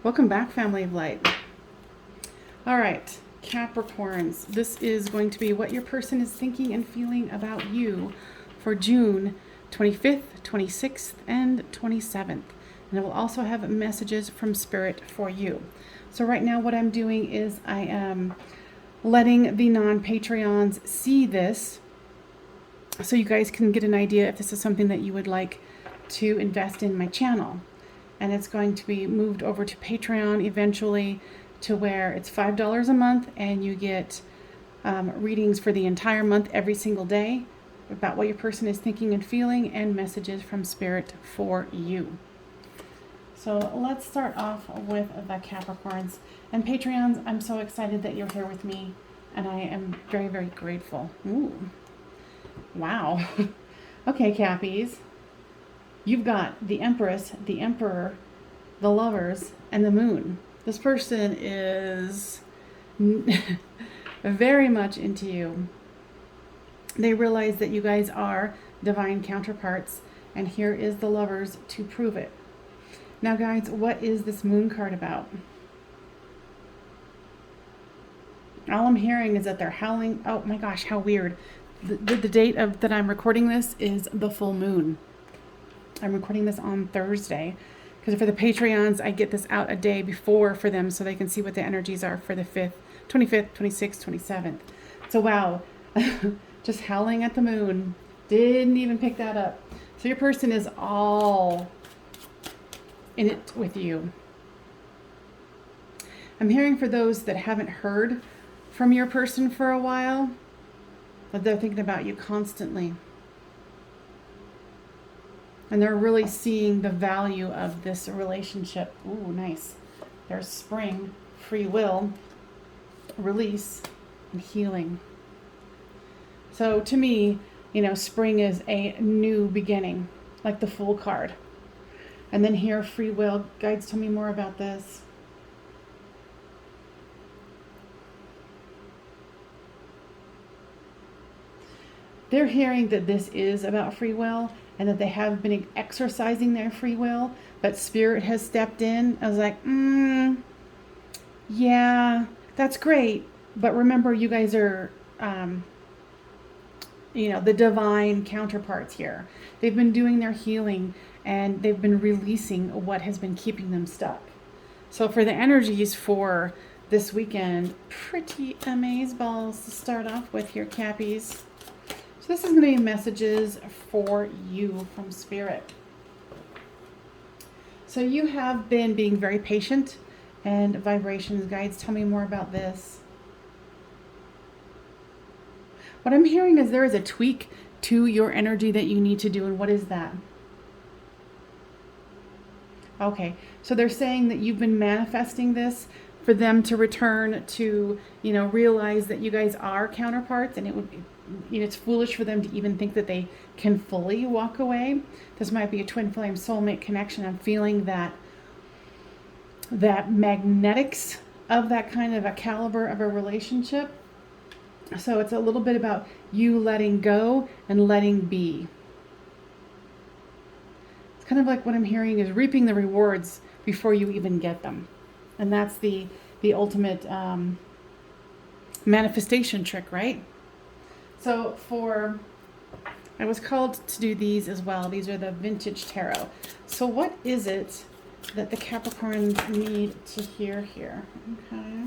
Welcome back, family of light. All right, Capricorns, this is going to be what your person is thinking and feeling about you for June 25th, 26th, and 27th. And it will also have messages from Spirit for you. So right now what I'm doing is I am letting the non-Patreons see this so you guys can get an idea if this is something that you would like to invest in my channel. And it's going to be moved over to Patreon eventually, to where it's $5 a month and you get readings for the entire month every single day about what your person is thinking and feeling, and messages from Spirit for you. So let's start off with the Capricorns. And Patreons, I'm so excited that you're here with me, and I am very, very grateful. Ooh. Wow. Okay, Cappies. You've got the Empress, the Emperor, the Lovers, and the Moon. This person is very much into you. They realize that you guys are divine counterparts, and here is the Lovers to prove it. Now, guys, what is this Moon card about? All I'm hearing is that they're howling. Oh my gosh, how weird. The date of that I'm recording this is the full moon. I'm recording this on Thursday because for the Patreons, I get this out a day before for them so they can see what the energies are for the 5th, 25th, 26th, 27th. So wow, just howling at the moon. Didn't even pick that up. So your person is all in it with you. I'm hearing for those that haven't heard from your person for a while, that they're thinking about you constantly. And they're really seeing the value of this relationship. Ooh, nice. There's spring, free will, release, and healing. So to me, spring is a new beginning, like the Fool card. And then here, free will. Guides, tell me more about this. They're hearing that this is about free will, and that they have been exercising their free will, but Spirit has stepped in. I was like, yeah, that's great. But remember, you guys are, the divine counterparts here. They've been doing their healing, and they've been releasing what has been keeping them stuck. So for the energies for this weekend, pretty amazeballs to start off with here, Cappies. So this is going to be messages for you from Spirit. So you have been being very patient, and vibrations. Guides, tell me more about this. What I'm hearing is there is a tweak to your energy that you need to do, and what is that? Okay, so they're saying that you've been manifesting this for them to return to, realize that you guys are counterparts, and it would be, it's foolish for them to even think that they can fully walk away. This might be a twin flame soulmate connection. I'm feeling that magnetics of that kind of a caliber of a relationship. So it's a little bit about you letting go and letting be. It's kind of like what I'm hearing is reaping the rewards before you even get them. And that's the ultimate manifestation trick, right? So I was called to do these as well. These are the vintage tarot. So what is it that the Capricorns need to hear here? Okay.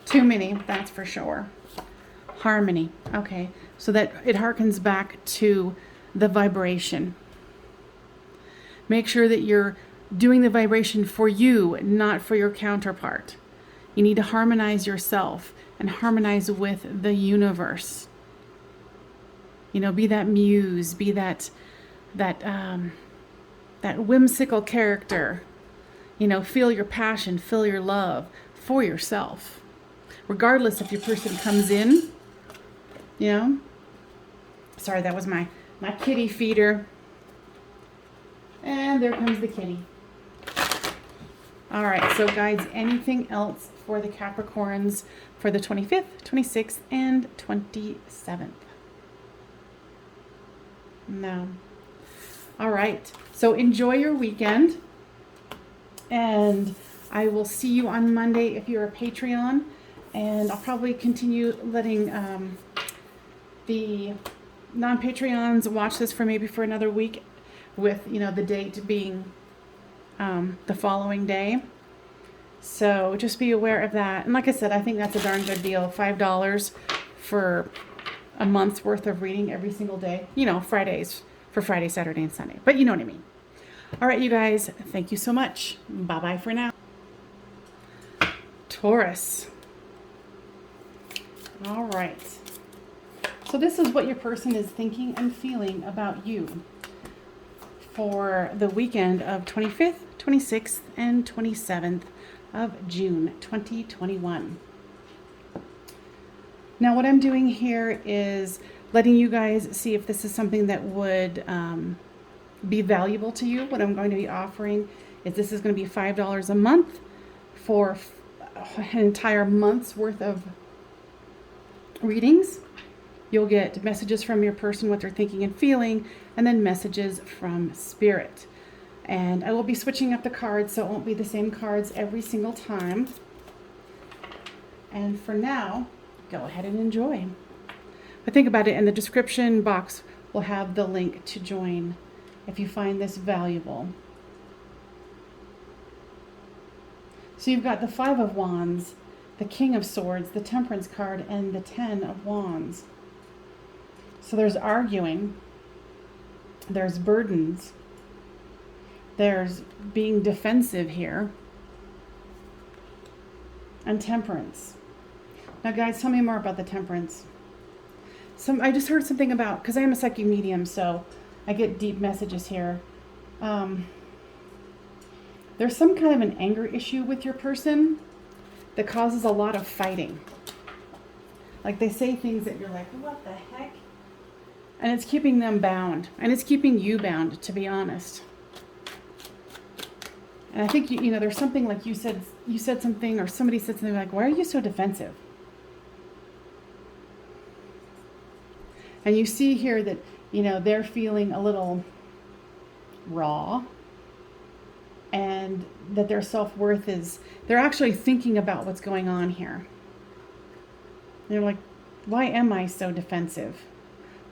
Too many, that's for sure. Harmony. Okay. So that it harkens back to the vibration. Make sure that you're doing the vibration for you, not for your counterpart. You need to harmonize yourself and harmonize with the universe. Be that muse, be that whimsical character. Feel your passion, feel your love for yourself. Regardless if your person comes in, Sorry, that was my kitty feeder. And there comes the kitty. All right, so guys, anything else for the Capricorns for the 25th, 26th, and 27th? No. All right, so enjoy your weekend. And I will see you on Monday if you're a Patreon. And I'll probably continue letting the non-Patreons watch this for maybe for another week, with, you know, the date being the following day. So just be aware of that. And like I said, I think that's a darn good deal. $5 for a month's worth of reading every single day. You know, Fridays for Friday, Saturday, and Sunday. But you know what I mean. All right, you guys, thank you so much. Bye-bye for now. Taurus. All right. So this is what your person is thinking and feeling about you for the weekend of 25th, 26th, and 27th of June 2021. Now what I'm doing here is letting you guys see if this is something that would be valuable to you. What I'm going to be offering is this is going to be $5 a month for an entire month's worth of readings. You'll get messages from your person, what they're thinking and feeling, and then messages from spirit. And I will be switching up the cards, so it won't be the same cards every single time. And for now, go ahead and enjoy. But think about it, in the description box, we'll have the link to join if you find this valuable. So you've got the Five of Wands, the King of Swords, the Temperance card, and the Ten of Wands. So there's arguing, there's burdens, there's being defensive here, and Temperance. Now guys, tell me more about the Temperance. I just heard something about, because I am a psychic medium, so I get deep messages here. There's some kind of an anger issue with your person that causes a lot of fighting. Like they say things that you're like, what the heck? And it's keeping them bound. And it's keeping you bound, to be honest. And I think, you know, there's something like you said something, or somebody said something like, why are you so defensive? And you see here that, you know, they're feeling a little raw, and that their self-worth is, they're actually thinking about what's going on here. They're like, why am I so defensive?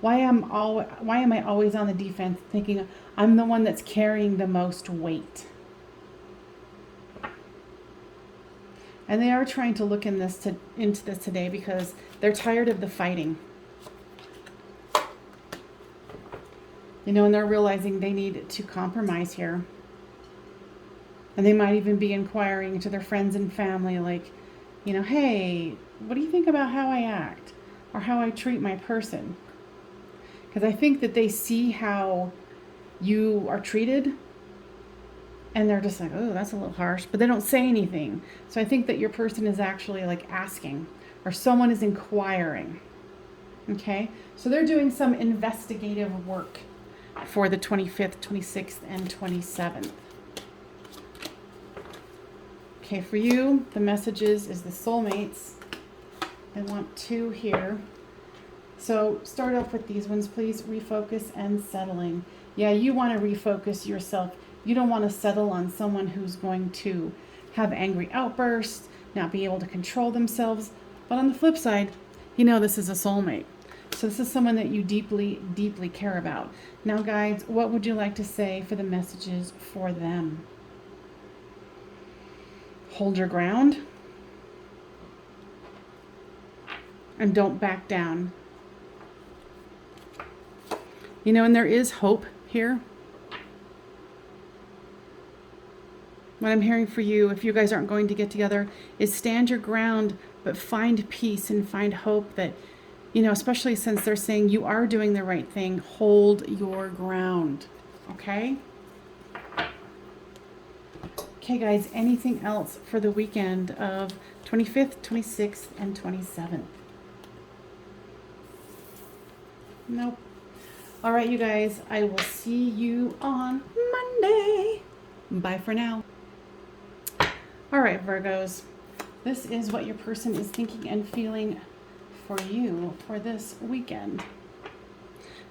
Why am I always on the defense, thinking I'm the one that's carrying the most weight? And they are trying to look into this today because they're tired of the fighting. You know, and they're realizing they need to compromise here. And they might even be inquiring to their friends and family, like, you know, hey, what do you think about how I act or how I treat my person? Because I think that they see how you are treated, and they're just like, oh, that's a little harsh, but they don't say anything. So I think that your person is actually like asking, or someone is inquiring. Okay, so they're doing some investigative work for the 25th, 26th, and 27th. Okay, for you, the messages is the soulmates. I want 2 here. So start off with these ones, please. Refocus and settling. Yeah, you want to refocus yourself. You don't want to settle on someone who's going to have angry outbursts, not be able to control themselves. But on the flip side, you know this is a soulmate. So this is someone that you deeply, deeply care about. Now, guides, what would you like to say for the messages for them? Hold your ground. And don't back down. You know, and there is hope here. What I'm hearing for you, if you guys aren't going to get together, is stand your ground, but find peace and find hope that, you know, especially since they're saying you are doing the right thing, hold your ground. Okay? Okay, guys, anything else for the weekend of 25th, 26th, and 27th? Nope. All right, you guys, I will see you on Monday. Bye for now. All right, Virgos, this is what your person is thinking and feeling for you for this weekend.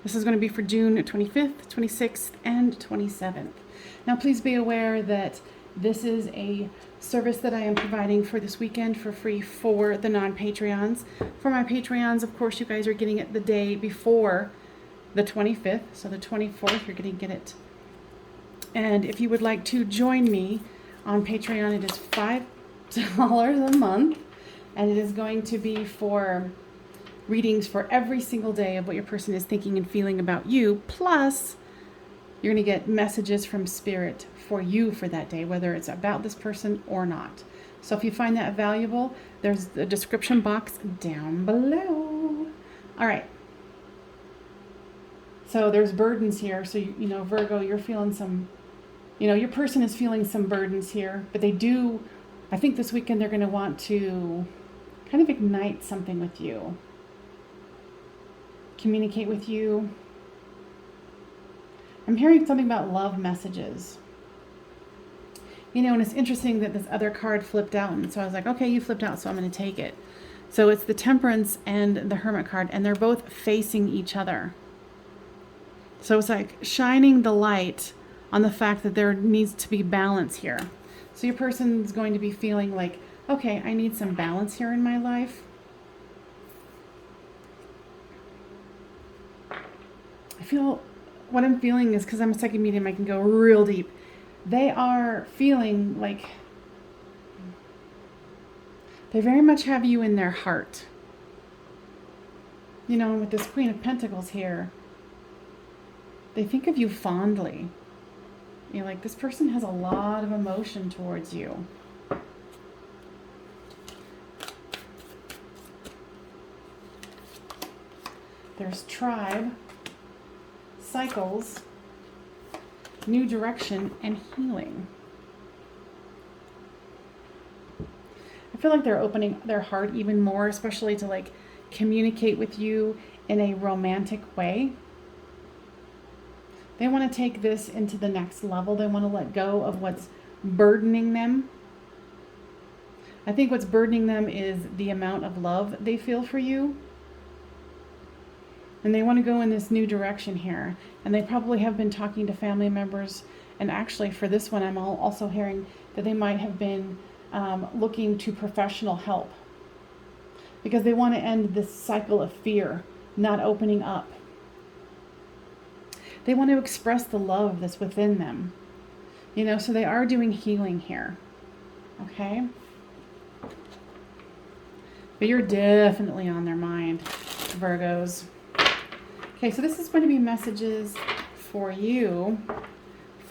This is going to be for June 25th, 26th, and 27th. Now, please be aware that This is a service that I am providing for this weekend for free for the non-Patreons. For my Patreons, of course, you guys are getting it the day before the 25th. So the 24th, you're going to get it. And if you would like to join me on Patreon, it is $5 a month. And it is going to be for readings for every single day of what your person is thinking and feeling about you. Plus, you're going to get messages from Spirit for you for that day, whether it's about this person or not. So if you find that valuable, there's the description box down below. All right. So there's burdens here. So, you know, Virgo, you're feeling some, you know, your person is feeling some burdens here. But they do, I think this weekend they're going to want to kind of ignite something with you. Communicate with you. I'm hearing something about love messages. You know, and it's interesting that this other card flipped out. And so I was like, okay, you flipped out, so I'm going to take it. So it's the Temperance and the Hermit card, and they're both facing each other. So it's like shining the light on the fact that there needs to be balance here. So your person's going to be feeling like, okay, I need some balance here in my life. I feel, what I'm feeling is, because I'm a psychic medium, I can go real deep. They are feeling like they very much have you in their heart. You know, with this Queen of Pentacles here, they think of you fondly. You know, like this person has a lot of emotion towards you. There's tribe, cycles, new direction, and healing. I feel like they're opening their heart even more, especially to like communicate with you in a romantic way. They want to take this into the next level. They want to let go of what's burdening them. I think what's burdening them is the amount of love they feel for you. And they want to go in this new direction here. And they probably have been talking to family members. And actually for this one, I'm also hearing that they might have been looking to professional help. Because they want to end this cycle of fear, not opening up. They want to express the love that's within them. You know, so they are doing healing here. Okay? But you're definitely on their mind, Virgos. Okay, so this is going to be messages for you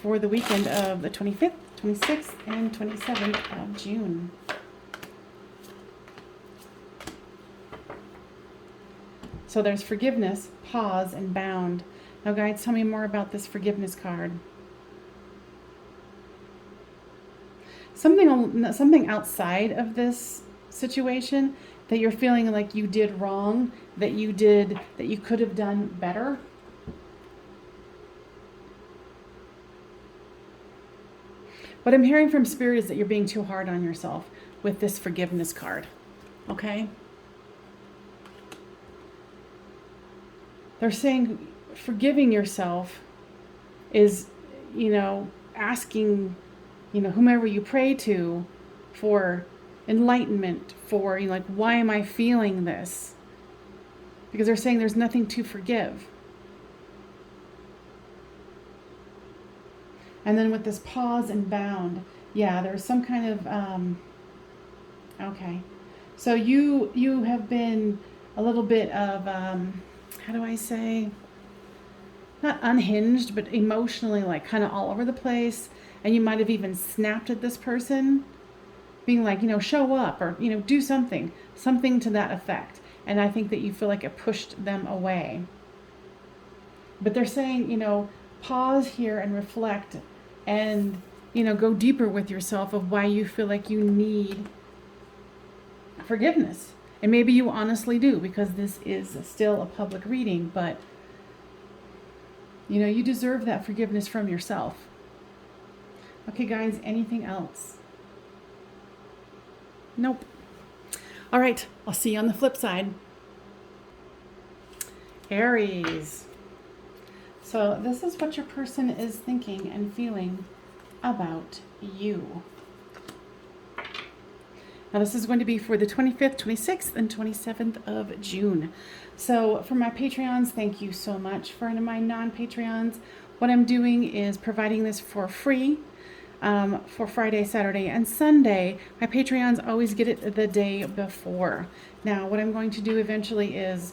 for the weekend of the 25th, 26th, and 27th of June. So there's forgiveness, pause, and bound. Now, guys, tell me more about this forgiveness card. Something outside of this situation that you're feeling like you did wrong, that you could have done better. What I'm hearing from Spirit is that you're being too hard on yourself with this forgiveness card. Okay? They're saying forgiving yourself is, you know, asking, you know, whomever you pray to for enlightenment, for, you know, like, why am I feeling this? Because they're saying there's nothing to forgive. And then with this pause and bound, yeah, there's some kind of, okay. So you have been a little bit of, how do I say? Not unhinged, but emotionally, like, kind of all over the place. And you might have even snapped at this person, being like, you know, show up, or, you know, do something to that effect. And I think that you feel like it pushed them away. But they're saying, you know, pause here and reflect and, you know, go deeper with yourself of why you feel like you need forgiveness. And maybe you honestly do, because this is still a public reading, but, you know, you deserve that forgiveness from yourself. Okay, guys, anything else? Nope. All right, I'll see you on the flip side. Aries. So this is what your person is thinking and feeling about you. Now this is going to be for the 25th, 26th, and 27th of June. So for my Patreons, thank you so much. For my non-Patreons, what I'm doing is providing this for free for Friday, Saturday, and Sunday. My Patreons always get it the day before. Now what I'm going to do eventually is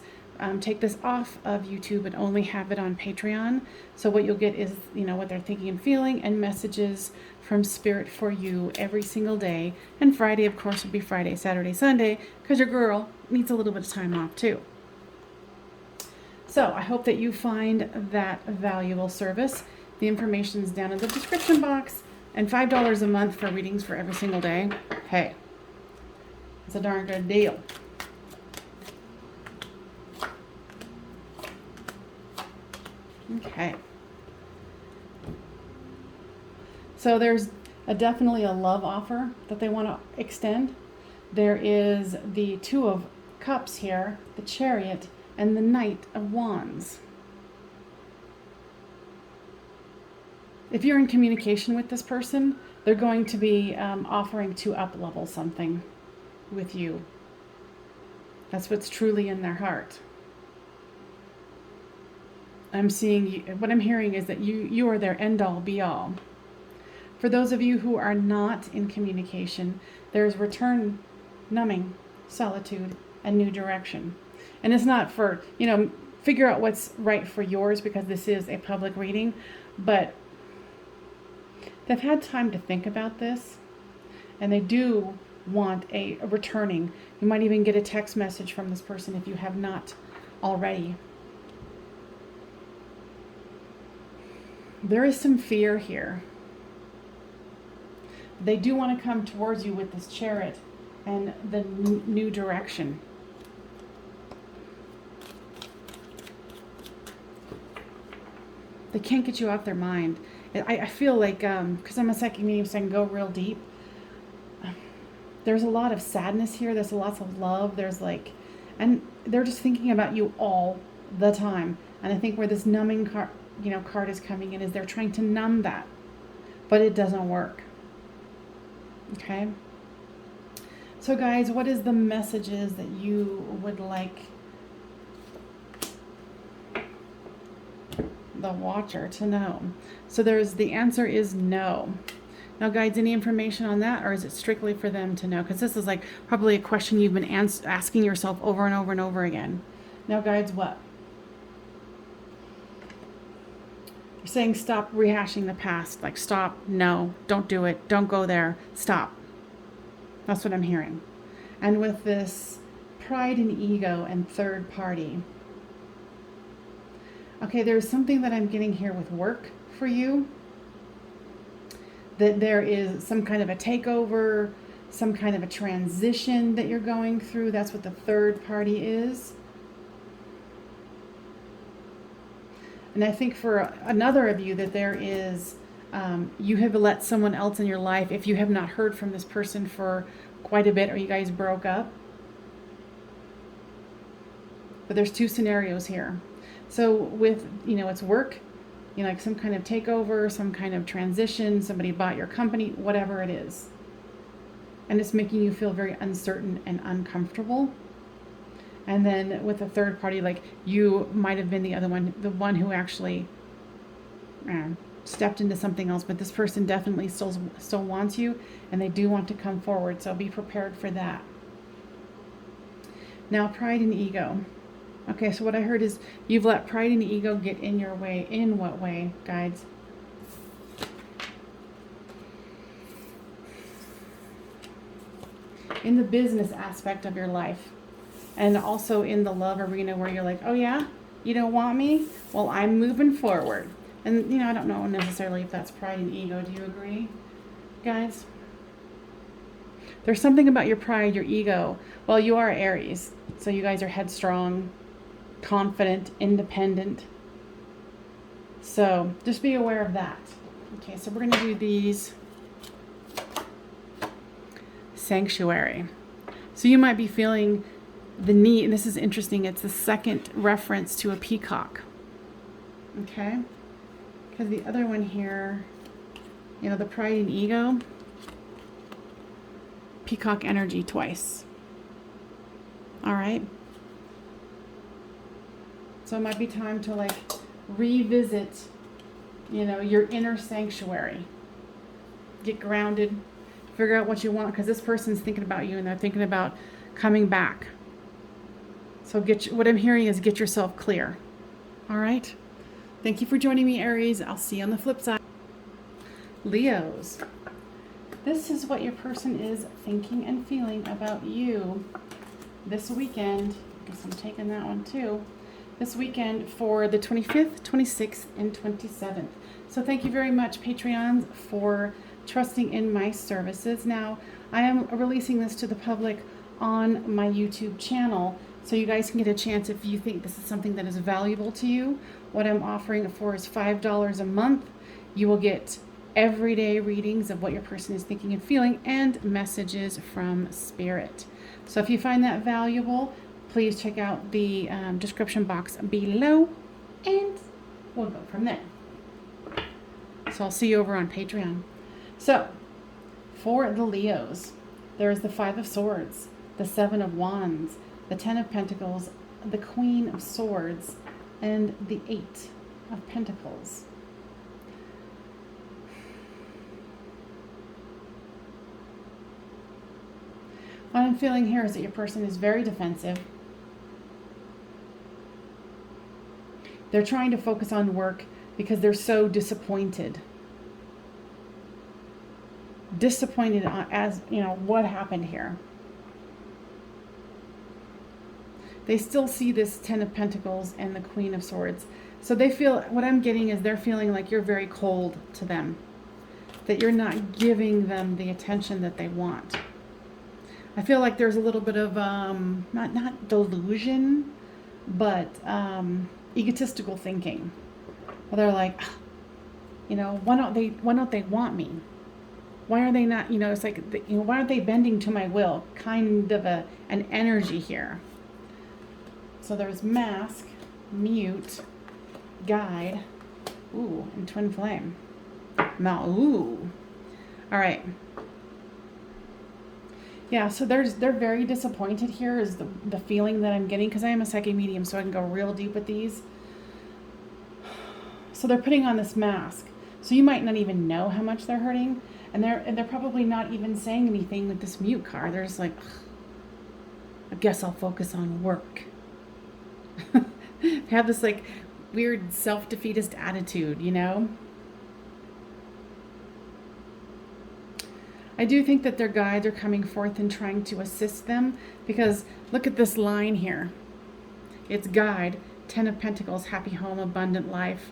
take this off of YouTube and only have it on Patreon. So what you'll get is, what they're thinking and feeling, and messages from Spirit for you every single day. And Friday, of course, will be Friday, Saturday, Sunday, because your girl needs a little bit of time off too. So I hope that you find that valuable service. The information is down in the description box, and $5 a month for readings for every single day. Hey, it's a darn good deal. Okay. So there's definitely a love offer that they want to extend. There is the Two of Cups here, the Chariot, and the Knight of Wands. If you're in communication with this person, they're going to be offering to up-level something with you. That's what's truly in their heart. I'm seeing, what I'm hearing is that you are their end-all, be-all. For those of you who are not in communication, there's return, numbing, solitude, and new direction. And it's not for, figure out what's right for yours, because this is a public reading, but they've had time to think about this, and they do want a returning. You might even get a text message from this person if you have not already. There is some fear here. They do want to come towards you with this Chariot and the new direction. They can't get you off their mind. I feel like, because I'm a psychic medium, so I can go real deep. There's a lot of sadness here. There's lots of love. And they're just thinking about you all the time. And I think where this numbing card is coming in is they're trying to numb that, but it doesn't work. Okay. So guys, what is the messages that you would like the Watcher to know? So the answer is no. Now guides, any information on that, or is it strictly for them to know? Because this is like probably a question you've been asking yourself over and over and over again. Now guides, what? You're saying stop rehashing the past. Like stop, no, don't do it, don't go there, stop. That's what I'm hearing. And with this pride and ego and third party. Okay, there's something that I'm getting here with work for you. That there is some kind of a takeover, some kind of a transition that you're going through. That's what the third party is. And I think for another of you that there is, you have let someone else in your life, if you have not heard from this person for quite a bit, or you guys broke up. But there's two scenarios here. So with, it's work, like some kind of takeover, some kind of transition, somebody bought your company, whatever it is. And it's making you feel very uncertain and uncomfortable. And then with a third party, like you might have been the one who actually stepped into something else, but this person definitely still wants you, and they do want to come forward, so be prepared for that. Now, pride and ego. Okay, so what I heard is you've let pride and ego get in your way. In what way, guides? In the business aspect of your life, and also in the love arena, where you're like, oh yeah, you don't want me? Well, I'm moving forward. And, I don't know necessarily if that's pride and ego. Do you agree, guys? There's something about your pride, your ego. Well, you are Aries, so you guys are headstrong, confident, independent. So just be aware of that. Okay, so we're going to do these. Sanctuary. So you might be feeling the need, and this is interesting, it's the second reference to a peacock. Okay? Because the other one here You know, the pride and ego. Peacock energy twice. All right. So it might be time to like revisit, you know, your inner sanctuary. Get grounded. Figure out what you want, because this person's thinking about you and they're thinking about coming back. So what I'm hearing is get yourself clear. All right. Thank you for joining me, Aries. I'll see you on the flip side. Leos. This is what your person is thinking and feeling about you this weekend. Guess I'm taking that one too. This weekend for the 25th, 26th, and 27th. So thank you very much, Patreons, for trusting in my services. Now, I am releasing this to the public on my YouTube channel, so you guys can get a chance if you think this is something that is valuable to you. What I'm offering for is $5 a month. You will get everyday readings of what your person is thinking and feeling and messages from Spirit. So if you find that valuable, please check out the description box below and we'll go from there. So I'll see you over on Patreon. So for the Leos, there's the 5 of Swords, the 7 of Wands, the 10 of Pentacles, the Queen of Swords, and the 8 of Pentacles. What I'm feeling here is that your person is very defensive. They're trying to focus on work because they're so disappointed. Disappointed as, you know, what happened here. They still see this 10 of Pentacles and the Queen of Swords. So they feel, what I'm getting is they're feeling like you're very cold to them. That you're not giving them the attention that they want. I feel like there's a little bit of, not delusion, but egotistical thinking. Well, they're like, you know, why don't they want me? Why are they not, you know, it's like, you know, why aren't they bending to my will? Kind of an energy here. So there's Mask, Mute, Guide, ooh, and Twin Flame. Now, ooh. All right. Yeah, so they're very disappointed here is the feeling that I'm getting, because I am a psychic medium, so I can go real deep with these. So they're putting on this mask. So you might not even know how much they're hurting, and they're probably not even saying anything with this mute card. They're just like, I guess I'll focus on work. They have this like weird self-defeatist attitude, you know? I do think that their guides are coming forth and trying to assist them, because look at this line here. It's guide, 10 of Pentacles, happy home, abundant life.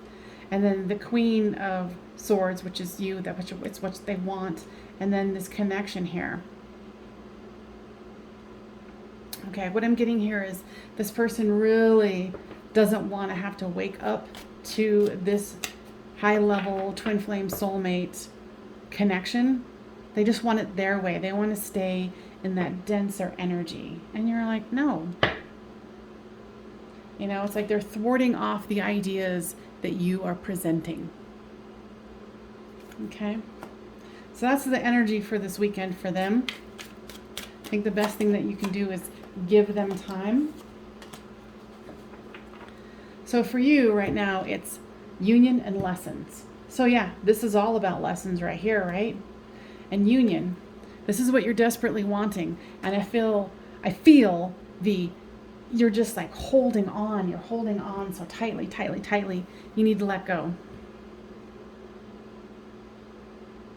And then the Queen of Swords, which is you, it's what they want. And then this connection here. Okay, what I'm getting here is this person really doesn't want to have to wake up to this high level twin flame soulmate connection. They just want it their way. They want to stay in that denser energy. And you're like, no. You know, it's like they're thwarting off the ideas that you are presenting. Okay? So that's the energy for this weekend for them. I think the best thing that you can do is give them time. So for you right now, it's union and lessons. So yeah, this is all about lessons right here, right? And union. This is what you're desperately wanting. And I feel you're just like holding on. You're holding on so tightly, tightly, tightly. You need to let go.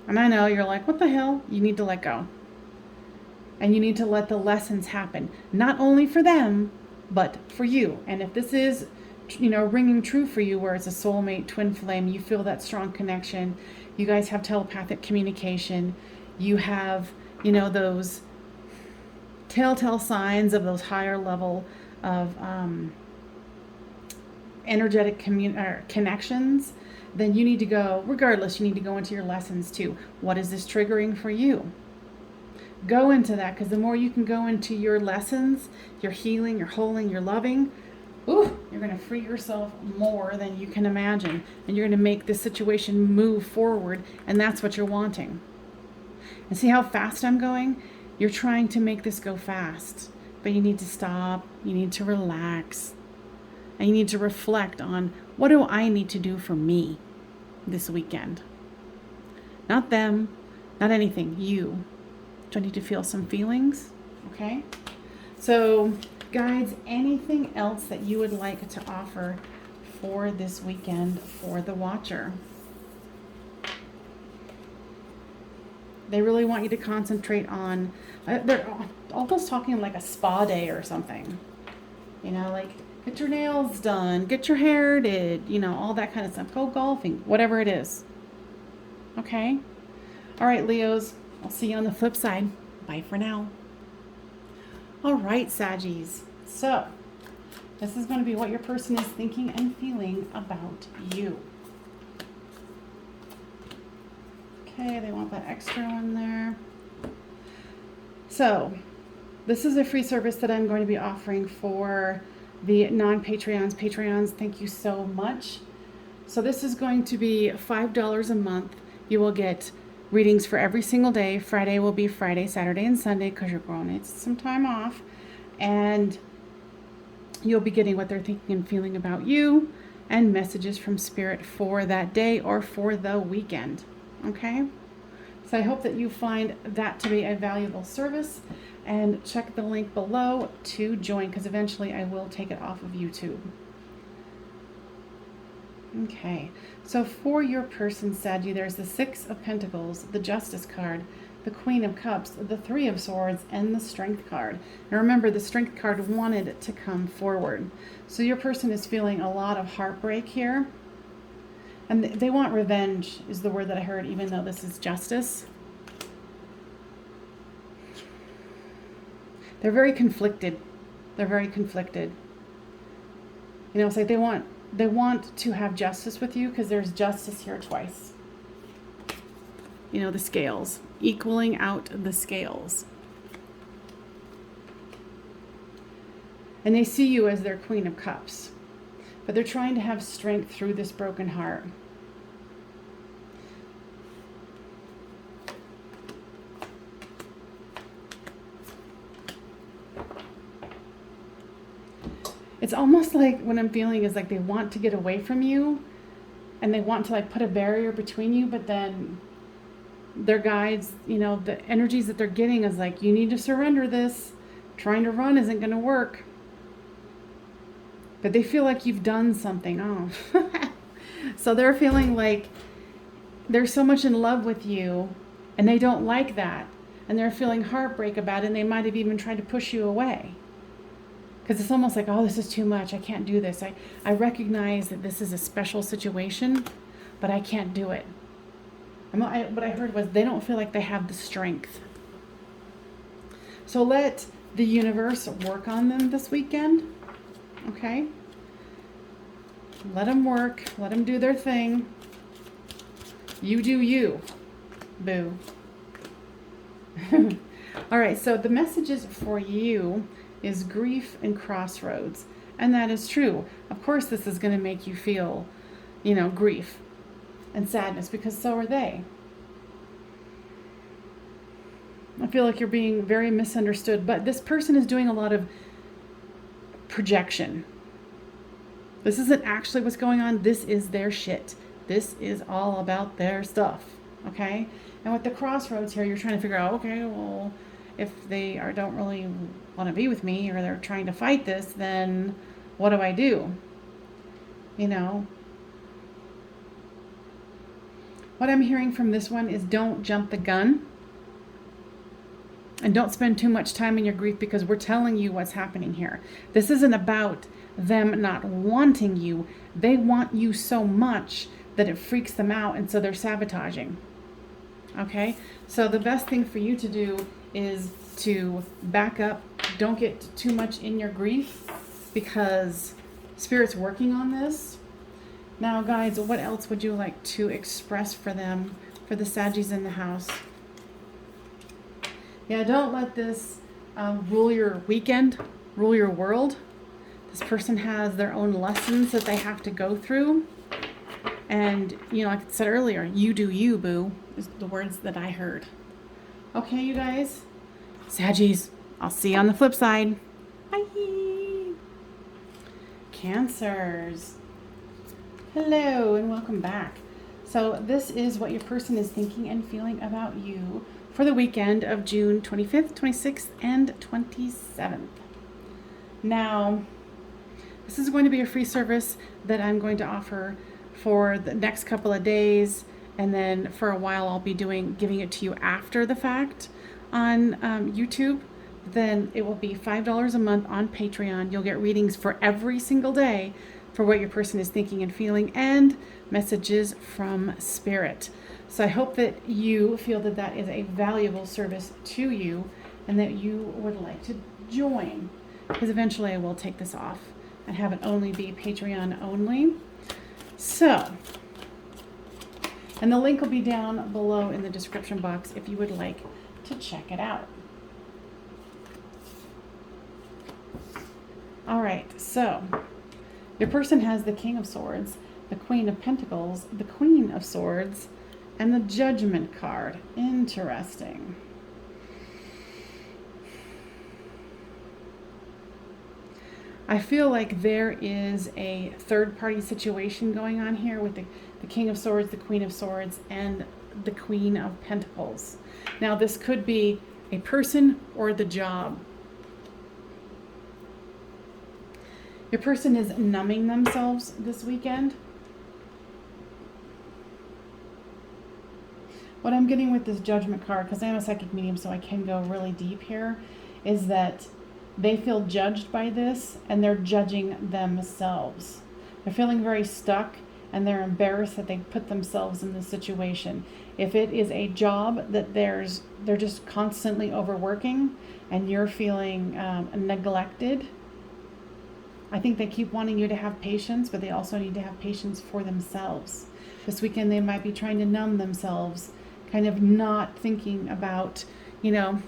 And I know you're like, what the hell? You need to let go. And you need to let the lessons happen. Not only for them, but for you. And if this is, you know, ringing true for you, where it's a soulmate, twin flame, you feel that strong connection. You guys have telepathic communication. You have, you know, those telltale signs of those higher level of energetic connections. Then you need to go, regardless, you need to go into your lessons too. What is this triggering for you? Go into that, because the more you can go into your lessons, your healing, your holding, your loving, ooh, you're going to free yourself more than you can imagine. And you're going to make this situation move forward. And that's what you're wanting. And see how fast I'm going? You're trying to make this go fast. But you need to stop. You need to relax. And you need to reflect on, what do I need to do for me this weekend? Not them, not anything, you. Do I need to feel some feelings? Okay. So, guides, anything else that you would like to offer for this weekend for the Watcher? They really want you to concentrate on, they're almost talking like a spa day or something. You know, like get your nails done, get your hair did, you know, all that kind of stuff. Go golfing, whatever it is. Okay? All right, Leos, I'll see you on the flip side. Bye for now. All right, Saggies. So, this is going to be what your person is thinking and feeling about you. Okay, they want that extra one there. So, this is a free service that I'm going to be offering for the non-Patreons. Patreons, thank you so much. So this is going to be $5 a month. You will get readings for every single day. Friday will be Friday, Saturday, and Sunday because your girl needs some time off. And you'll be getting what they're thinking and feeling about you and messages from Spirit for that day or for the weekend. Okay? So I hope that you find that to be a valuable service, and check the link below to join, because eventually I will take it off of YouTube. Okay, so for your person, Saggy, there's the Six of Pentacles, the Justice card, the Queen of Cups, the Three of Swords, and the Strength card. Now remember, the Strength card wanted to come forward. So your person is feeling a lot of heartbreak here. And they want revenge, is the word that I heard, even though this is justice. They're very conflicted. They're very conflicted. You know, it's like they want to have justice with you because there's justice here twice. You know, the scales. Equaling out the scales. And they see you as their Queen of Cups. But they're trying to have strength through this broken heart. It's almost like what I'm feeling is like they want to get away from you and they want to like put a barrier between you, but then their guides, you know, the energies that they're getting is like, you need to surrender this. Trying to run isn't going to work. But they feel like you've done something. Oh. So they're feeling like they're so much in love with you and they don't like that. And they're feeling heartbreak about it, and they might have even tried to push you away. Because it's almost like, oh, this is too much. I can't do this. I recognize that this is a special situation, but I can't do it. What I heard was they don't feel like they have the strength. So let the universe work on them this weekend. Okay? Let them work. Let them do their thing. You do you. Boo. All right, so the messages for you is grief and crossroads. And that is true. Of course, this is going to make you feel, you know, grief and sadness, because so are they. I feel like you're being very misunderstood, but this person is doing a lot of projection. This isn't actually what's going on. This is their shit. This is all about their stuff. Okay? And with the crossroads here, you're trying to figure out, okay, well, if they don't really want to be with me, or they're trying to fight this, then what do I do? You know? What I'm hearing from this one is don't jump the gun. And don't spend too much time in your grief, because we're telling you what's happening here. This isn't about them not wanting you. They want you so much that it freaks them out, and so they're sabotaging. Okay? So the best thing for you to do is to back up. Don't get too much in your grief, because Spirit's working on this. Now, guys, what else would you like to express for them, for the Saggies in the house? Yeah, don't let this rule your weekend, rule your world. This person has their own lessons that they have to go through. And, you know, like I said earlier, you do you, boo, is the words that I heard. Okay, you guys? Saggies, I'll see you on the flip side. Bye. Cancers. Hello and welcome back. So this is what your person is thinking and feeling about you for the weekend of June 25th, 26th, and 27th. Now, this is going to be a free service that I'm going to offer for the next couple of days, and then for a while I'll be giving it to you after the fact on YouTube. Then it will be $5 a month on Patreon. You'll get readings for every single day for what your person is thinking and feeling, and messages from Spirit. So I hope that you feel that that is a valuable service to you and that you would like to join, because eventually I will take this off and have it only be Patreon only. So, and the link will be down below in the description box if you would like to check it out. All right, so your person has the King of Swords, the Queen of Pentacles, the Queen of Swords, and the Judgment card. Interesting. I feel like there is a third-party situation going on here with the King of Swords, the Queen of Swords, and the Queen of Pentacles. Now, this could be a person or the job. Your person is numbing themselves this weekend. What I'm getting with this Judgment card, because I am a psychic medium, so I can go really deep here, is that they feel judged by this, and they're judging themselves. They're feeling very stuck, and they're embarrassed that they put themselves in this situation. If it is a job that they're just constantly overworking, and you're feeling neglected, I think they keep wanting you to have patience, but they also need to have patience for themselves. This weekend they might be trying to numb themselves, kind of not thinking about, you know,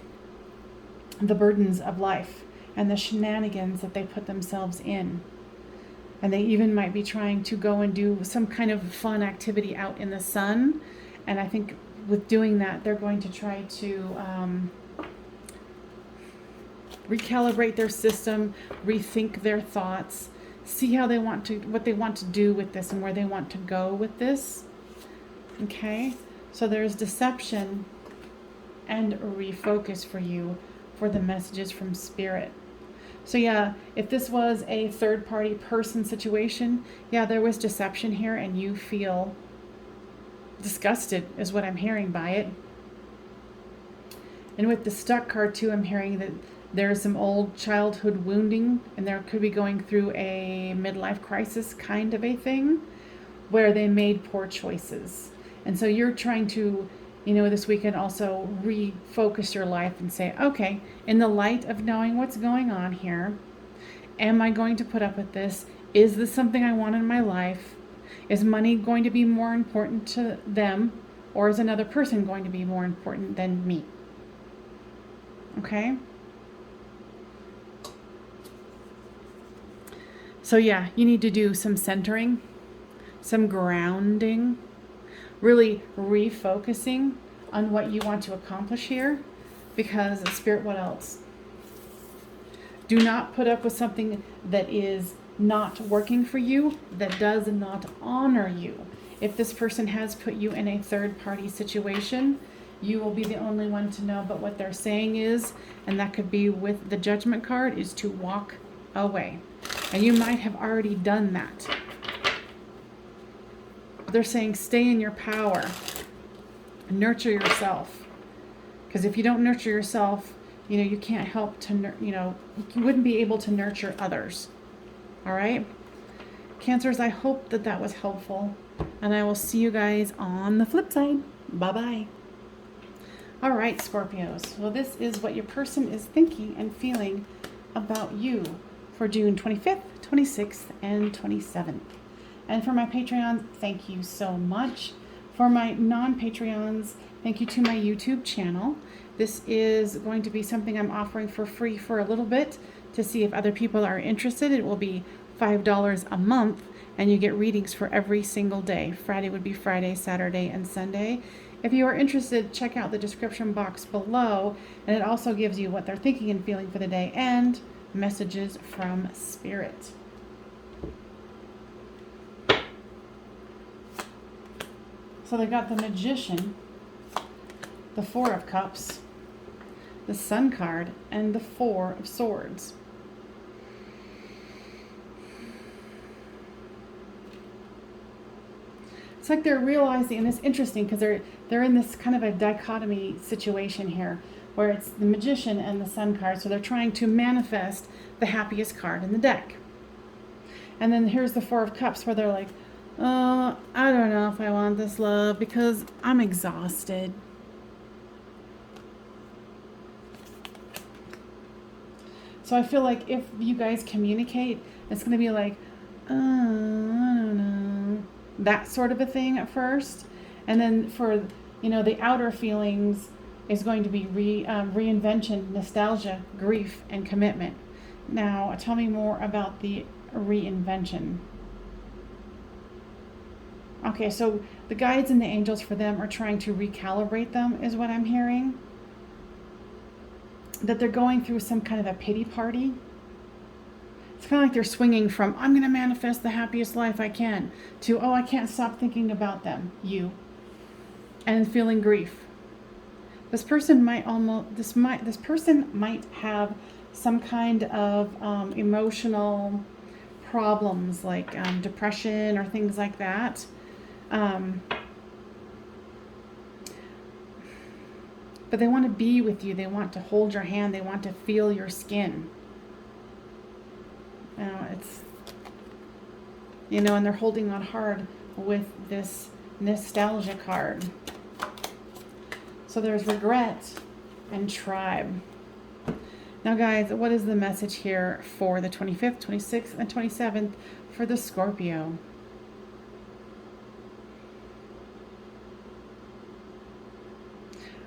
the burdens of life and the shenanigans that they put themselves in. And they even might be trying to go and do some kind of fun activity out in the sun. And I think with doing that, they're going to try to recalibrate their system, rethink their thoughts, see how what they want to do with this and where they want to go with this. Okay, so there's deception and refocus for you for the messages from Spirit. So yeah, if this was a third-party person situation, yeah, there was deception here and you feel disgusted is what I'm hearing by it. And with the Stuck card too, I'm hearing that there's some old childhood wounding, and there could be going through a midlife crisis kind of a thing where they made poor choices. And so you're trying to, you know, this weekend also refocus your life and say, okay, in the light of knowing what's going on here, am I going to put up with this? Is this something I want in my life? Is money going to be more important to them, or is another person going to be more important than me? Okay? So yeah, you need to do some centering, some grounding, really refocusing on what you want to accomplish here, because Spirit, what else? Do not put up with something that is not working for you, that does not honor you. If this person has put you in a third-party situation, you will be the only one to know. But what they're saying is, and that could be with the Judgment card, is to walk away. And you might have already done that. They're saying stay in your power. Nurture yourself. Because if you don't nurture yourself, you know, you can't help to, you wouldn't be able to nurture others. All right? Cancers, I hope that that was helpful. And I will see you guys on the flip side. Bye-bye. All right, Scorpios. Well, this is what your person is thinking and feeling about you for June 25th, 26th, and 27th. And for my Patreons, thank you so much. For my non-Patreons, thank you to my YouTube channel. This is going to be something I'm offering for free for a little bit to see if other people are interested. It will be $5 a month, and you get readings for every single day. Friday would be Friday, Saturday, and Sunday. If you are interested, check out the description box below, and it also gives you what they're thinking and feeling for the day and messages from Spirit. So they got the Magician, the Four of Cups, the Sun card, and the Four of Swords. It's like they're realizing, and it's interesting because they're in this kind of a dichotomy situation here, where it's the Magician and the Sun card. So they're trying to manifest the happiest card in the deck. And then here's the Four of Cups, where they're like, oh, I don't know if I want this love because I'm exhausted. So I feel like if you guys communicate, it's going to be like, I don't know, that sort of a thing at first. And then for, the outer feelings is going to be reinvention, nostalgia, grief, and commitment. Now, tell me more about the reinvention. Okay, so the guides and the angels for them are trying to recalibrate them, is what I'm hearing. That they're going through some kind of a pity party. It's kind of like they're swinging from, I'm going to manifest the happiest life I can, to, oh, I can't stop thinking about them, you, and feeling grief. This person might have some kind of emotional problems, like depression or things like that. But they want to be with you. They want to hold your hand. They want to feel your skin. And they're holding on hard with this nostalgia card. So there's regret and tribe. Now, guys, what is the message here for the 25th, 26th, and 27th for the Scorpio?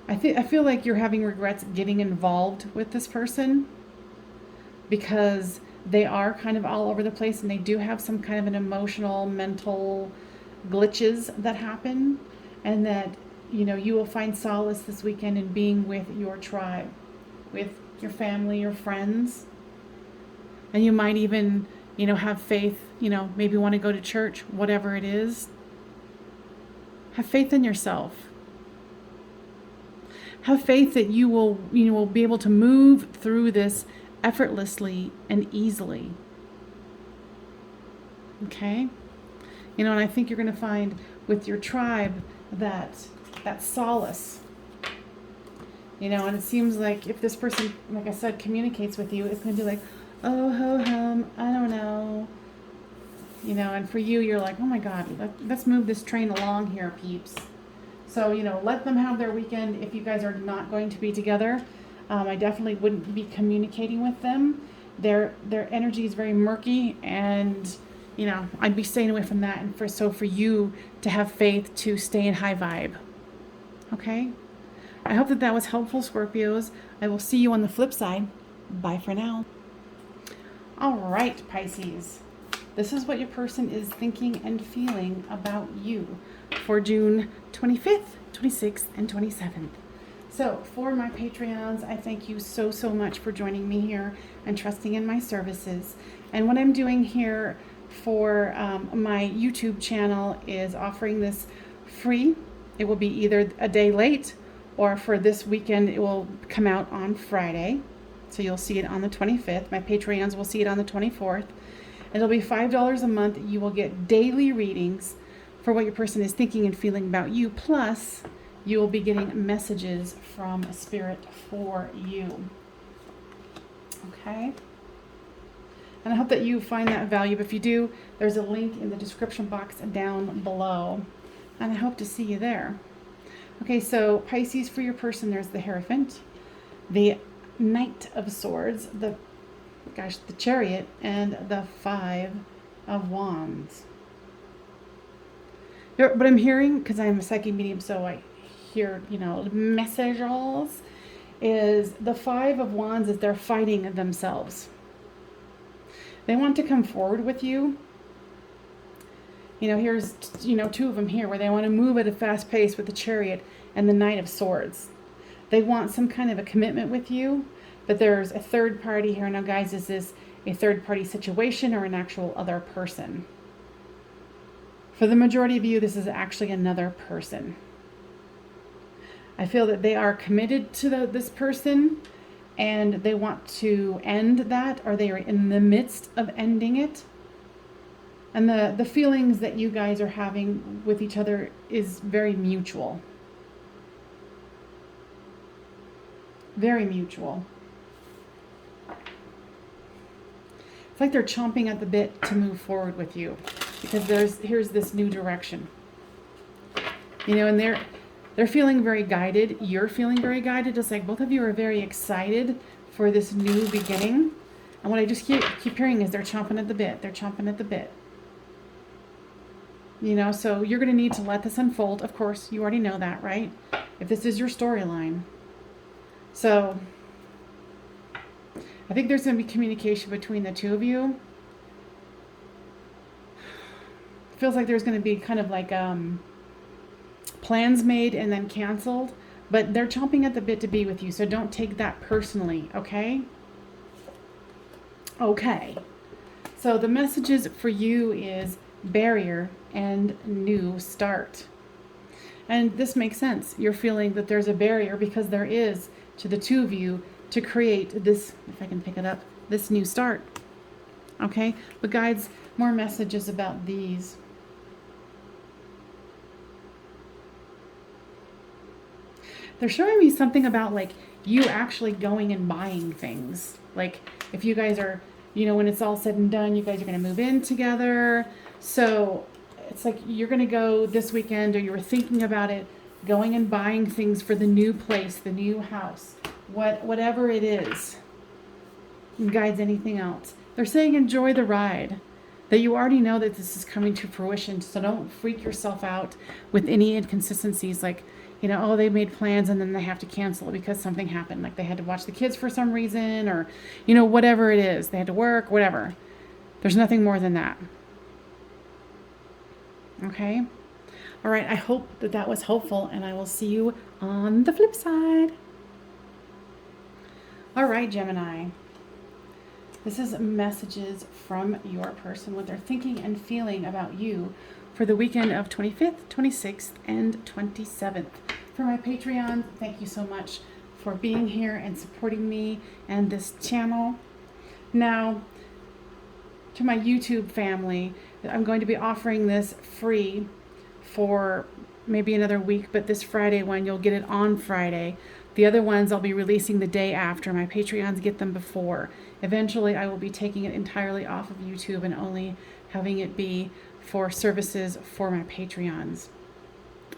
I feel like you're having regrets getting involved with this person because they are kind of all over the place and they do have some kind of an emotional, mental glitches that happen, and that, you will find solace this weekend in being with your tribe, with your family, your friends. And you might even, have faith, maybe want to go to church, whatever it is. Have faith in yourself. Have faith that you will be able to move through this effortlessly and easily. Okay? And I think you're going to find with your tribe that solace. And it seems like if this person, like I said, communicates with you, it's going to be like, oh, ho, hum, I don't know. And for you, you're like, oh my God, let's move this train along here, peeps. So, let them have their weekend. If you guys are not going to be together, I definitely wouldn't be communicating with them. Their energy is very murky, and, I'd be staying away from that. And for you to have faith to stay in high vibe. Okay? I hope that was helpful, Scorpios. I will see you on the flip side. Bye for now. All right, Pisces. This is what your person is thinking and feeling about you for June 25th, 26th, and 27th. So for my Patreons, I thank you so much for joining me here and trusting in my services. And what I'm doing here for my YouTube channel is offering this free. It will be either a day late, or for this weekend, it will come out on Friday. So you'll see it on the 25th. My Patreons will see it on the 24th. It'll be $5 a month. You will get daily readings for what your person is thinking and feeling about you. Plus, you will be getting messages from Spirit for you. Okay? And I hope that you find that value. If you do, there's a link in the description box down below. And I hope to see you there. Okay, so Pisces, for your person, there's the Hierophant, the Knight of Swords, the Chariot, and the Five of Wands. What I'm hearing, because I'm a psychic medium, so I hear, messages, is the Five of Wands is they're fighting themselves. They want to come forward with you. You know, here's, you know, two of them here where they want to move at a fast pace with the Chariot and the Knight of Swords. They want some kind of a commitment with you, but there's a third party here. Now, guys, is this a third party situation or an actual other person? For the majority of you, this is actually another person. I feel that they are committed to this person and they want to end that, or they are in the midst of ending it. And the feelings that you guys are having with each other is very mutual. Very mutual. It's like they're chomping at the bit to move forward with you because here's this new direction. You know, and they're feeling very guided. You're feeling very guided. Just like both of you are very excited for this new beginning. And what I just keep hearing is they're chomping at the bit. They're chomping at the bit. You know, so you're going to need to let this unfold. Of course, you already know that, right? If this is your storyline. So I think there's going to be communication between the two of you. It feels like there's going to be kind of like plans made and then canceled, but they're chomping at the bit to be with you. So don't take that personally, okay? Okay. So the messages for you is barrier and new start. And this makes sense. You're feeling that there's a barrier because there is to the two of you to create this, if I can pick it up, this new start. Okay? But guides, more messages about these. They're showing me something about like you actually going and buying things. Like if you guys are, you know, when it's all said and done, you guys are going to move in together. So it's like you're going to go this weekend, or you were thinking about it, going and buying things for the new place, the new house, whatever it is. Guides, anything else. They're saying enjoy the ride. That you already know that this is coming to fruition. So don't freak yourself out with any inconsistencies. Like, you know, oh, they made plans and then they have to cancel it because something happened. Like they had to watch the kids for some reason, or, you know, whatever it is. They had to work, whatever. There's nothing more than that. Okay? All right, I hope that that was helpful, and I will see you on the flip side. All right, Gemini. This is messages from your person, what they're thinking and feeling about you for the weekend of 25th, 26th, and 27th. For my Patreon, thank you so much for being here and supporting me and this channel. Now, to my YouTube family, I'm going to be offering this free for maybe another week, but this Friday one, you'll get it on Friday. The other ones I'll be releasing the day after. My Patreons get them before. Eventually, I will be taking it entirely off of YouTube and only having it be for services for my Patreons.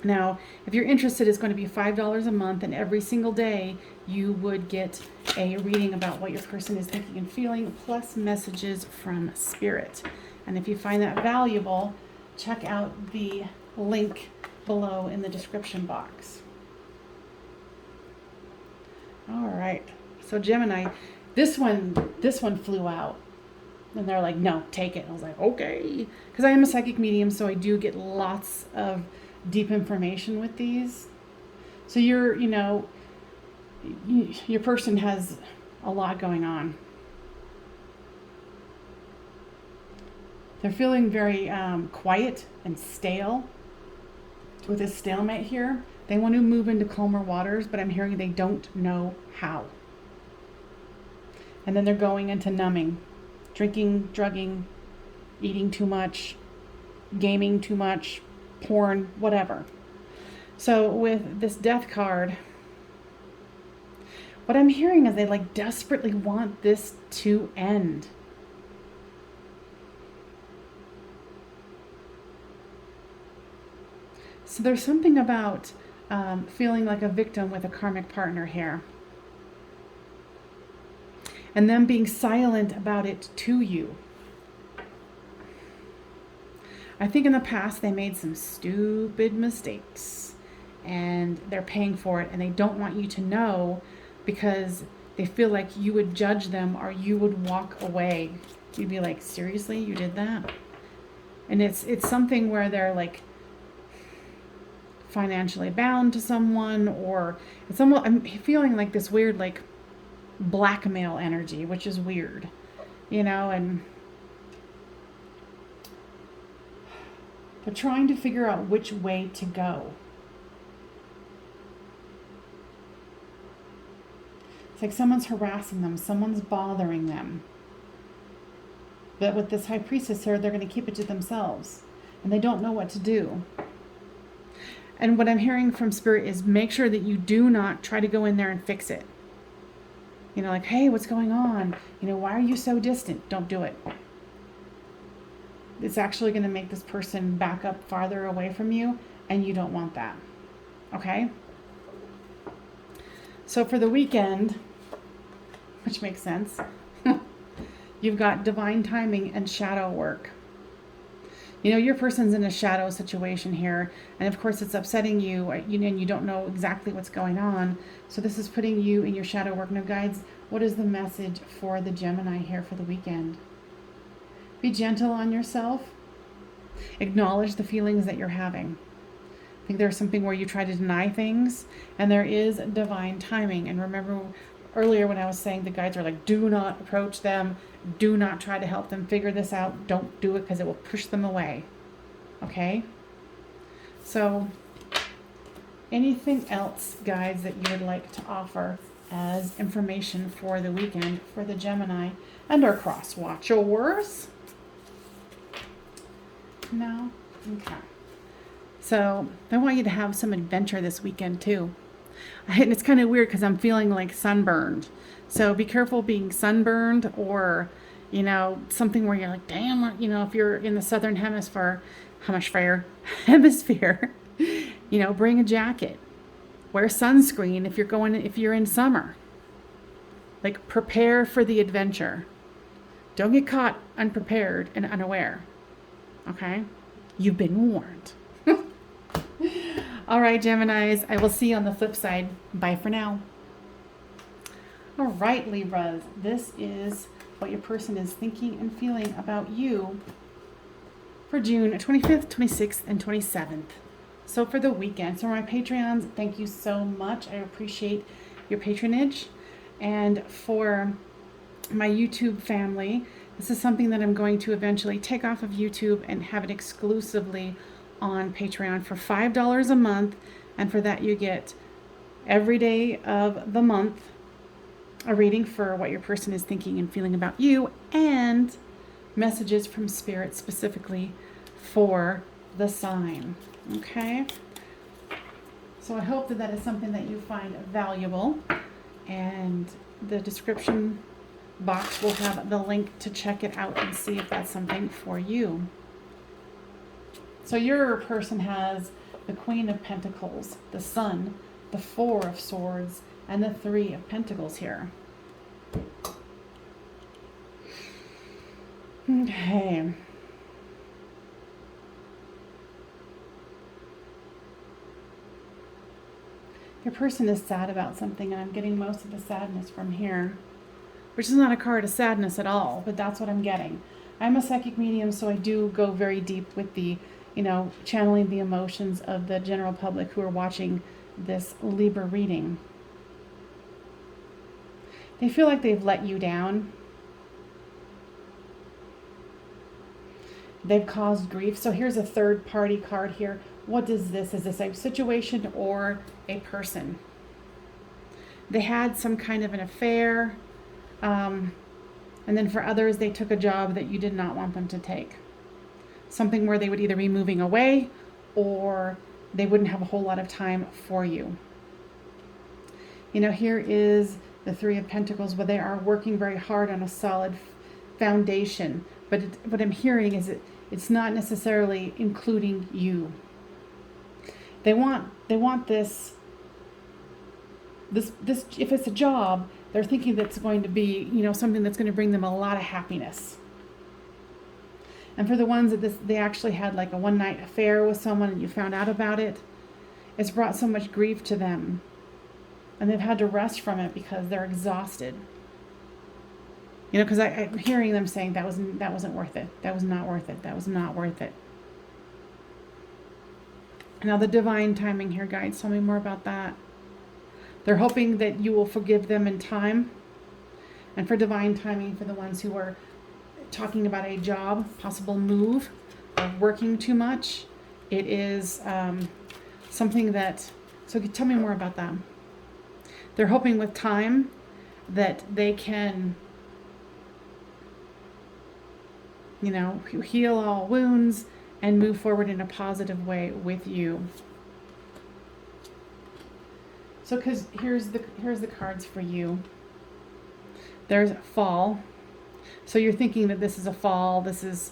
Now, if you're interested, it's going to be $5 a month, and every single day you would get a reading about what your person is thinking and feeling, plus messages from Spirit. And if you find that valuable, check out the link below in the description box. All right, so Gemini, this one flew out, and they're like, no, take it. And I was like, okay, because I am a psychic medium, so I do get lots of deep information with these. So you're, you know, your person has a lot going on. They're feeling very quiet and stale with this stalemate here. They want to move into calmer waters, but I'm hearing they don't know how. And then they're going into numbing, drinking, drugging, eating too much, gaming too much, porn, whatever. So with this Death card, what I'm hearing is they like desperately want this to end. So there's something about feeling like a victim with a karmic partner here. And them being silent about it to you. I think in the past they made some stupid mistakes and they're paying for it, and they don't want you to know because they feel like you would judge them or you would walk away. You'd be like, seriously, you did that? And it's something where they're like financially bound to someone, or it's almost, I'm feeling like this weird like blackmail energy, which is weird, and they're trying to figure out which way to go. It's like someone's harassing them, someone's bothering them. But with this High Priestess here, they're going to keep it to themselves. And they don't know what to do. And what I'm hearing from Spirit is make sure that you do not try to go in there and fix it. Like, hey, what's going on? Why are you so distant? Don't do it. It's actually going to make this person back up farther away from you, and you don't want that. Okay? So for the weekend, which makes sense, you've got divine timing and shadow work. Your person's in a shadow situation here, and of course it's upsetting you, and you don't know exactly what's going on. So this is putting you in your shadow work. Now, guides, what is the message for the Gemini here for the weekend? Be gentle on yourself. Acknowledge the feelings that you're having. I think there's something where you try to deny things, and there is divine timing. And remember earlier when I was saying the guides are like, do not approach them, do not try to help them figure this out, don't do it because it will push them away. Okay? So anything else, guides, that you would like to offer as information for the weekend for the Gemini and our cross watchers? No? Okay. So I want you to have some adventure this weekend too. And it's kind of weird because I'm feeling like sunburned. So be careful being sunburned, or, something where you're like, damn, if you're in the southern hemisphere, bring a jacket. Wear sunscreen if you're in summer. Like, prepare for the adventure. Don't get caught unprepared and unaware. Okay? You've been warned. All right, Geminis, I will see you on the flip side. Bye for now. All right, Libras, this is what your person is thinking and feeling about you for June 25th, 26th, and 27th. So for the weekend. So my Patreons, thank you so much. I appreciate your patronage. And for my YouTube family, this is something that I'm going to eventually take off of YouTube and have it exclusively on Patreon for $5 a month. And for that, you get every day of the month a reading for what your person is thinking and feeling about you, and messages from Spirit specifically for the sign. Okay? So I hope that is something that you find valuable. And the description box will have the link to check it out and see if that's something for you. So your person has the Queen of Pentacles, the Sun, the Four of Swords, and the Three of Pentacles here. Okay. Your person is sad about something, and I'm getting most of the sadness from here, which is not a card of sadness at all, but that's what I'm getting. I'm a psychic medium, so I do go very deep with the, channeling the emotions of the general public who are watching this Libra reading. They feel like they've let you down. They've caused grief. So here's a third party card here. What is this? Is this a situation or a person? They had some kind of an affair. And then for others, they took a job that you did not want them to take. Something where they would either be moving away or they wouldn't have a whole lot of time for you. Here is the Three of Pentacles, where they are working very hard on a solid foundation. But what I'm hearing is it's not necessarily including you. They want this, if it's a job, they're thinking that's going to be, something that's going to bring them a lot of happiness. And for the ones that they actually had like a one-night affair with someone and you found out about it, it's brought so much grief to them. And they've had to rest from it because they're exhausted. You know, because I'm hearing them saying that wasn't worth it. That was not worth it. That was not worth it. Now the divine timing here, guides, tell me more about that. They're hoping that you will forgive them in time. And for divine timing, for the ones who are talking about a job, possible move, or working too much, it is something that, so tell me more about that. They're hoping with time that they can, you know, heal all wounds and move forward in a positive way with you. So, because here's the cards for you. There's fall. So you're thinking that this is a fall. This is,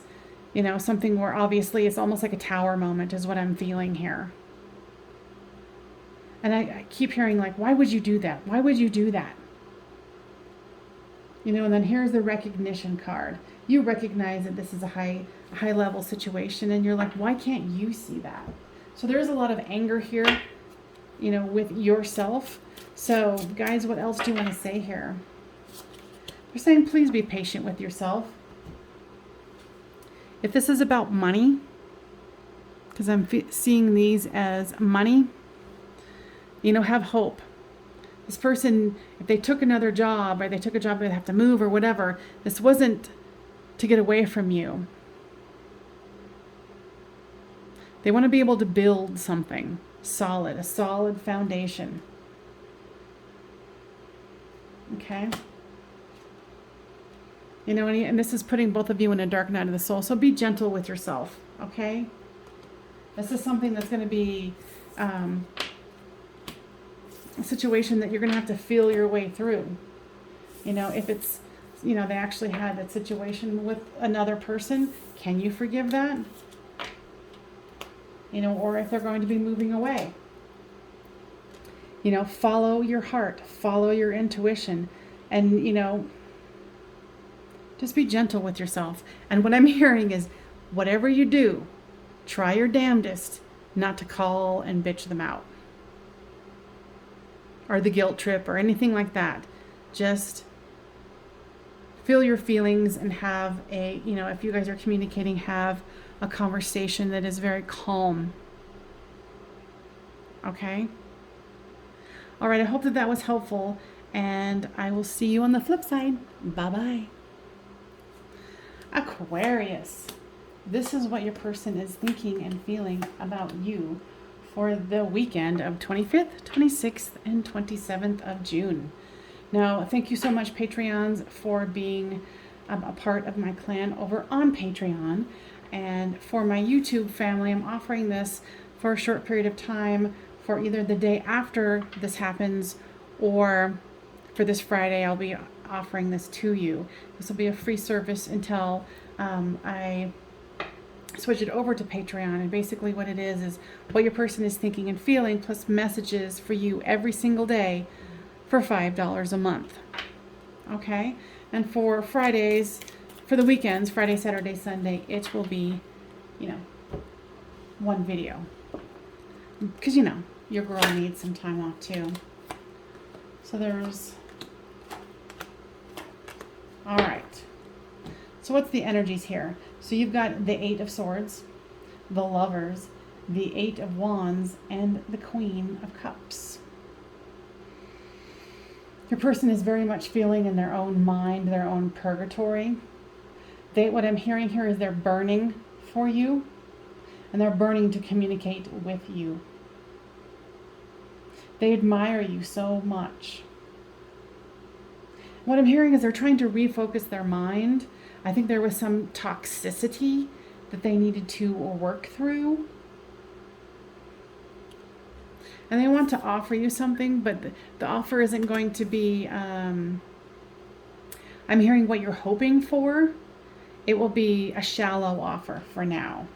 you know, something where obviously it's almost like a tower moment is what I'm feeling here. And I keep hearing like, why would you do that? Why would you do that? You know, and then here's the recognition card. You recognize that this is a high level situation, and you're like, why can't you see that? So there's a lot of anger here, you know, with yourself. So guys, what else do you want to say here? They're saying, please be patient with yourself. If this is about money, because I'm seeing these as money, you know, have hope. This person, if they took another job, or they took a job they'd have to move or whatever, this wasn't to get away from you. They want to be able to build something solid, a solid foundation. Okay? You know, and this is putting both of you in a dark night of the soul. So be gentle with yourself, okay? This is something that's going to be a situation that you're going to have to feel your way through. You know, if it's, you know, they actually had that situation with another person, can you forgive that? You know, or if they're going to be moving away. You know, follow your heart, follow your intuition, and, you know, just be gentle with yourself. And what I'm hearing is, whatever you do, try your damnedest not to call and bitch them out. Or the guilt trip or anything like that. Just feel your feelings and have a, you know, if you guys are communicating, have a conversation that is very calm. Okay? All right, I hope that was helpful, and I will see you on the flip side. Bye-bye. Aquarius. This is what your person is thinking and feeling about you for the weekend of 25th, 26th, and 27th of June. Now, thank you so much, Patreons, for being a part of my clan over on Patreon. And for my YouTube family, I'm offering this for a short period of time for either the day after this happens or for this Friday. I'll be offering this to you. This will be a free service until I switch it over to Patreon. And basically what it is what your person is thinking and feeling, plus messages for you every single day for $5 a month. Okay? And for Fridays, for the weekends, Friday, Saturday, Sunday, it will be, you know, one video. Because, you know, your girl needs some time off too. So there's... All right. So what's the energies here? So you've got the 8 of Swords, the Lovers, the 8 of Wands, and the Queen of Cups. Your person is very much feeling in their own mind, their own purgatory. What I'm hearing here is they're burning for you, and they're burning to communicate with you. They admire you so much. What I'm hearing is they're trying to refocus their mind. I think there was some toxicity that they needed to work through. And they want to offer you something, but the offer isn't going to be, I'm hearing what you're hoping for. It will be a shallow offer for now.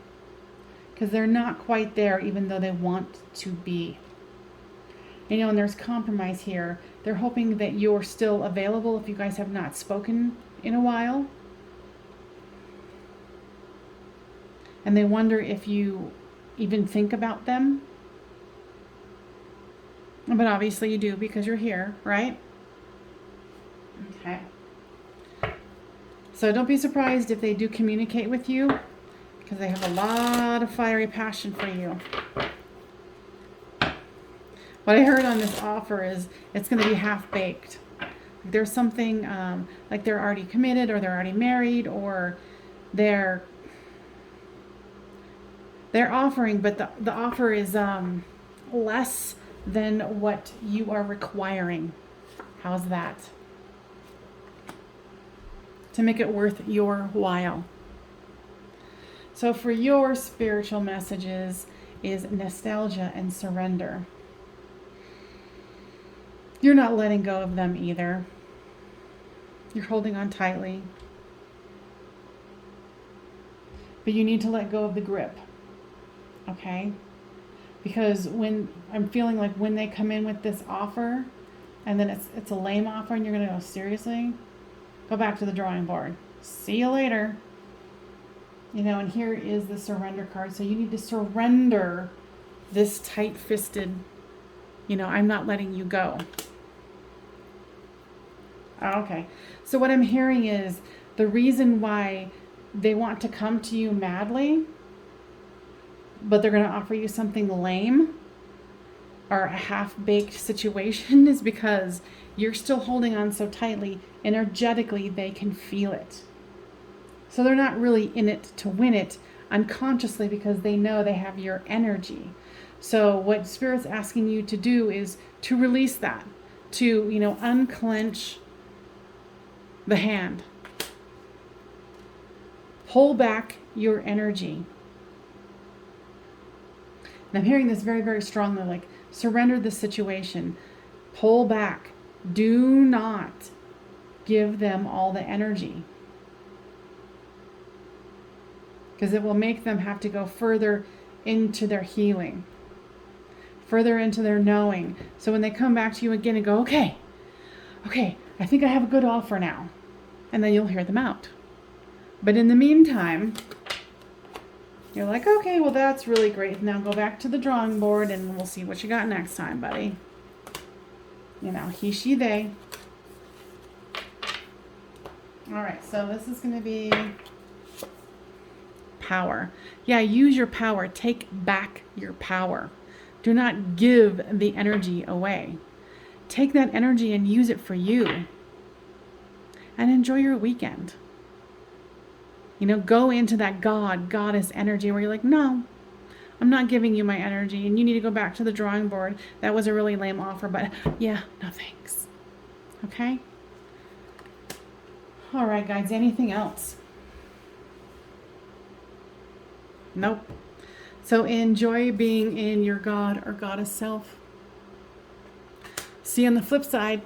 Because they're not quite there, even though they want to be. You know, and there's compromise here. They're hoping that you're still available if you guys have not spoken in a while. And they wonder if you even think about them. But obviously you do because you're here, right? Okay. So don't be surprised if they do communicate with you, because they have a lot of fiery passion for you. What I heard on this offer is it's going to be half-baked. There's something like they're already committed, or they're already married, or they're offering, but the offer is less than what you are requiring. How's that? To make it worth your while. So for your spiritual messages is nostalgia and surrender. You're not letting go of them either. You're holding on tightly. But you need to let go of the grip. Okay? Because when I'm feeling like when they come in with this offer, and then it's a lame offer, and you're going to go, seriously? Go back to the drawing board. See you later. You know, and here is the surrender card. So you need to surrender this tight-fisted, I'm not letting you go. Okay. So what I'm hearing is the reason why they want to come to you madly, but they're going to offer you something lame or a half-baked situation, is because you're still holding on so tightly. Energetically, they can feel it. So they're not really in it to win it unconsciously, because they know they have your energy. So what Spirit's asking you to do is to release that, to, unclench the hand. Pull back your energy. And I'm hearing this very, very strongly, like surrender the situation. Pull back. Do not give them all the energy, because it will make them have to go further into their healing, further into their knowing. So when they come back to you again and go, okay, I think I have a good offer now, and then you'll hear them out. But in the meantime, you're like, okay, well, that's really great. Now go back to the drawing board and we'll see what you got next time, buddy. He, she, they. All right, so this is going to be power. Yeah, use your power. Take back your power. Do not give the energy away. Take that energy and use it for you. And enjoy your weekend. Go into that goddess energy where you're like, no, I'm not giving you my energy, and you need to go back to the drawing board. That was a really lame offer, but yeah, no thanks. Okay? All right, guys, anything else? Nope. So enjoy being in your God or goddess self. See you on the flip side.